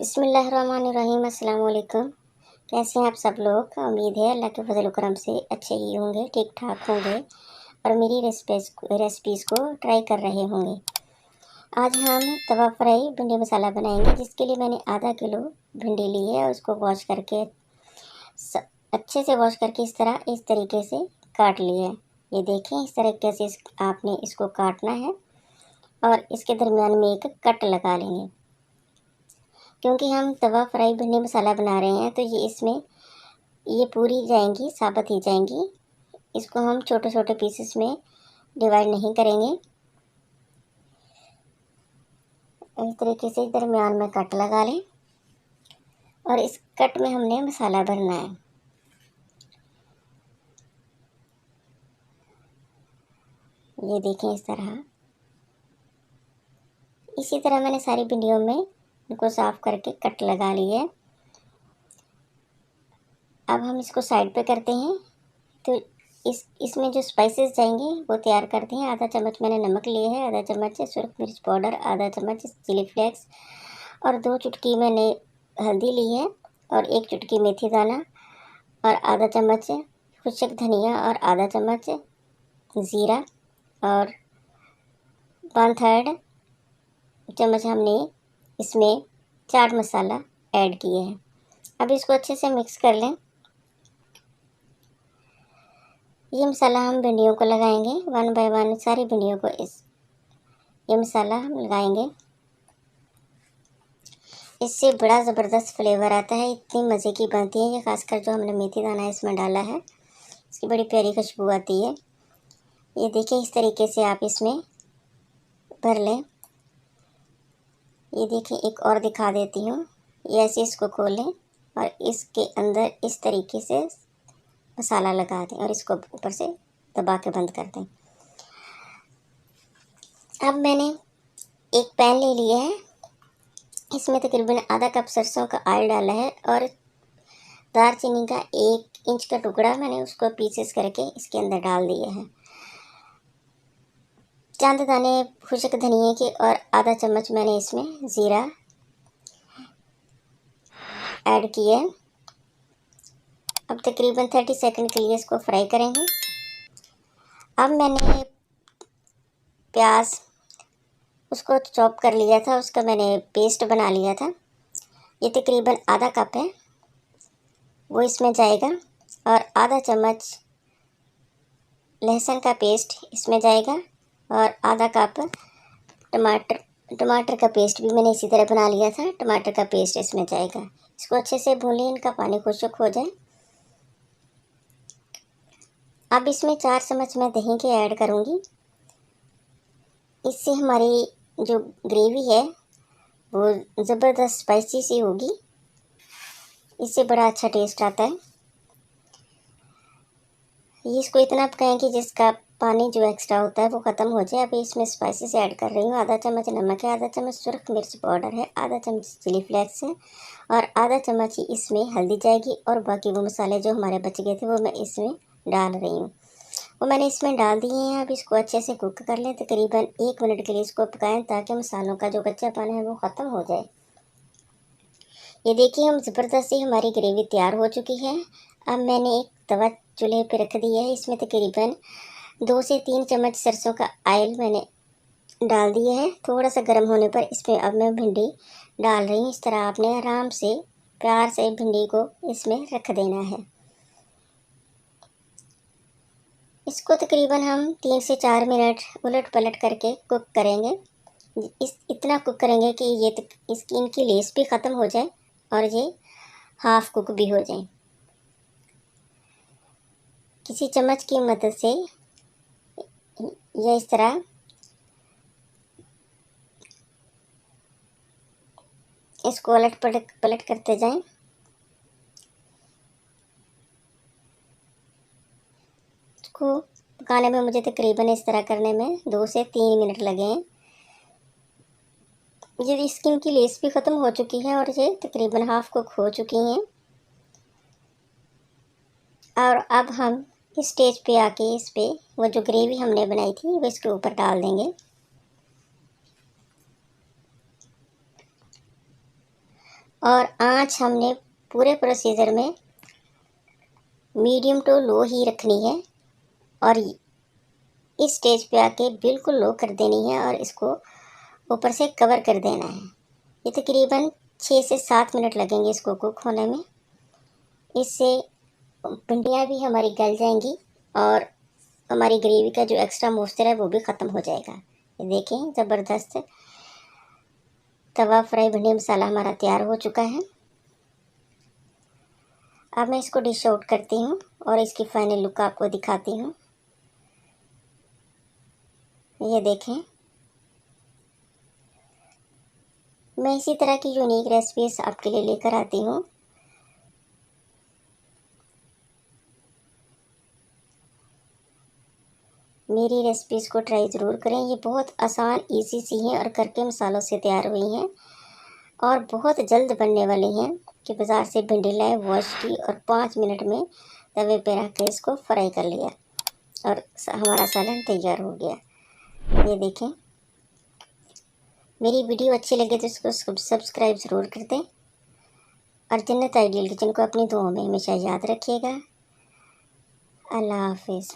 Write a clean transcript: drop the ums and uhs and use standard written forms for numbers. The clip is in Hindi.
बिस्मिल्लाहिर्रहमानिर्रहीम। अस्सलाम वालेकुम। कैसे हैं आप सब लोग? उम्मीद है अल्लाह के फजल करम से अच्छे ही होंगे, ठीक ठाक होंगे और मेरी रेसिपीज़ को ट्राई कर रहे होंगे। आज हम तवा फ्राई भिंडी मसाला बनाएंगे, जिसके लिए मैंने आधा किलो भिंडी ली है और उसको वॉश करके अच्छे से वॉश करके इस तरीके से काट लिया है। ये देखें, इस तरीके से आपने इसको काटना है और इसके दरमियान में एक कट लगा लेंगे। क्योंकि हम तवा फ्राई भिंडी मसाला बना रहे हैं तो ये पूरी जाएंगी, साबुत ही जाएंगी। इसको हम छोटे छोटे पीसेस में डिवाइड नहीं करेंगे। इस तरीके से दरमियान में कट लगा लें और इस कट में हमने मसाला भरना है। ये देखें, इस तरह। इसी तरह मैंने सारी भिंडियों में इनको साफ करके कट लगा लिए है। अब हम इसको साइड पे करते हैं। तो इसमें जो स्पाइसेस जाएंगे वो तैयार करते हैं। आधा चम्मच मैंने नमक लिए है, आधा चम्मच सुरख मिर्च पाउडर, आधा चम्मच चिली फ्लेक्स और 2 चुटकी मैंने हल्दी ली है और 1 चुटकी मेथी दाना और आधा चम्मच खुशक धनिया और आधा चम्मच ज़ीरा और 1/3 चम्मच हमने इसमें चाट मसाला ऐड किए हैं। अब इसको अच्छे से मिक्स कर लें। ये मसाला हम भिंडियों को लगाएंगे, 1 बाय 1 सारी भिंडियों को ये मसाला हम लगाएंगे। इससे बड़ा ज़बरदस्त फ्लेवर आता है, इतनी मज़े की बनती है ये। खासकर जो हमने मेथी दाना इसमें डाला है, इसकी बड़ी प्यारी खुशबू आती है। ये देखिए, इस तरीके से आप इसमें भर लें। ये देखिए, एक और दिखा देती हूँ। ये ऐसे इसको खोलें और इसके अंदर इस तरीके से मसाला लगा दें और इसको ऊपर से दबा के बंद कर दें। अब मैंने एक पैन ले लिया है, इसमें तकरीबन आधा कप सरसों का ऑयल डाला है और दालचीनी का 1 इंच का टुकड़ा मैंने उसको पीसेस करके इसके अंदर डाल दिया है। चंद दाने खुशक धनिए के और आधा चम्मच मैंने इसमें ज़ीरा ऐड किया है। अब तकरीबन 30 सेकंड के लिए इसको फ्राई करेंगे। अब मैंने प्याज उसको चॉप कर लिया था, उसका मैंने पेस्ट बना लिया था। ये तकरीबन आधा कप है, वो इसमें जाएगा और आधा चम्मच लहसुन का पेस्ट इसमें जाएगा और आधा कप टमाटर का पेस्ट भी मैंने इसी तरह बना लिया था। टमाटर का पेस्ट इसमें जाएगा। इसको अच्छे से भून लें, इनका पानी खुश्क हो जाए। अब इसमें 4 चम्मच मैं दही के ऐड करूँगी। इससे हमारी जो ग्रेवी है वो ज़बरदस्त स्पाइसी सी होगी, इससे बड़ा अच्छा टेस्ट आता है। ये इसको इतना पकाएं कि जिसका पानी जो एक्स्ट्रा होता है वो ख़त्म हो जाए। अभी इसमें स्पाइसेस ऐड कर रही हूँ। आधा चम्मच नमक है, आधा चम्मच सुरख मिर्च पाउडर है, आधा चम्मच चिली फ्लेक्स है और आधा चम्मच ही इसमें हल्दी जाएगी और बाकी वो मसाले जो हमारे बच गए थे वो मैं इसमें डाल रही हूँ। वो मैंने इसमें डाल दिए हैं। अब इसको अच्छे से कुक कर लें। तकरीबन 1 मिनट के लिए इसको पकाएं ताकि मसालों का जो कच्चापन है वो ख़त्म हो जाए। ये देखिए, हम ज़बरदस्ती हमारी ग्रेवी तैयार हो चुकी है। अब मैंने एक तवा चूल्हे पे रख दिया है, इसमें तकरीबन 2 से 3 चम्मच सरसों का ऑयल मैंने डाल दिया है। थोड़ा सा गर्म होने पर इसमें अब मैं भिंडी डाल रही हूँ। इस तरह आपने आराम से प्यार से भिंडी को इसमें रख देना है। इसको तकरीबन हम 3 से 4 मिनट उलट पलट करके कुक करेंगे। इतना कुक करेंगे कि इसकी इनकी लेस भी ख़त्म हो जाए और ये हाफ कुक भी हो जाए। किसी चम्मच की मदद से या इस तरह इसको उलट पलट करते जाएं। इसको पकाने में मुझे तकरीबन इस तरह करने में 2 से 3 मिनट लगे हैं। ये स्किन की लेस भी ख़त्म हो चुकी है और ये तकरीबन हाफ कुक हो चुकी हैं। और अब हम इस स्टेज पे आके इस पे वो जो ग्रेवी हमने बनाई थी वो इसके ऊपर डाल देंगे। और आँच हमने पूरे प्रोसीजर में मीडियम टू लो ही रखनी है और इस स्टेज पे आके बिल्कुल लो कर देनी है और इसको ऊपर से कवर कर देना है। ये तकरीबन 6 से 7 मिनट लगेंगे इसको कुक होने में। इससे भिंडियाँ भी हमारी गल जाएंगी और हमारी ग्रेवी का जो एक्स्ट्रा मॉइस्चर है वो भी ख़त्म हो जाएगा। ये देखें, ज़बरदस्त तवा फ्राई भिंडी मसाला हमारा तैयार हो चुका है। अब मैं इसको डिश आउट करती हूँ और इसकी फाइनल लुक आपको दिखाती हूँ। ये देखें, मैं इसी तरह की यूनिक रेसिपीज आपके लिए लेकर आती हूँ। मेरी रेसिपीज़ को ट्राई ज़रूर करें। ये बहुत आसान इजी सी हैं और घर के मसालों से तैयार हुई हैं और बहुत जल्द बनने वाली हैं कि बाज़ार से भिंडी लाए, वॉश की और 5 मिनट में तवे पे रख के इसको फ्राई कर लिया और हमारा सालन तैयार हो गया। ये देखें, मेरी वीडियो अच्छी लगे तो इसको सब्सक्राइब ज़रूर कर दें और जन्नत आइडियल किचन को अपनी दुआओं में हमेशा याद रखिएगा। अल्लाह हाफिज़।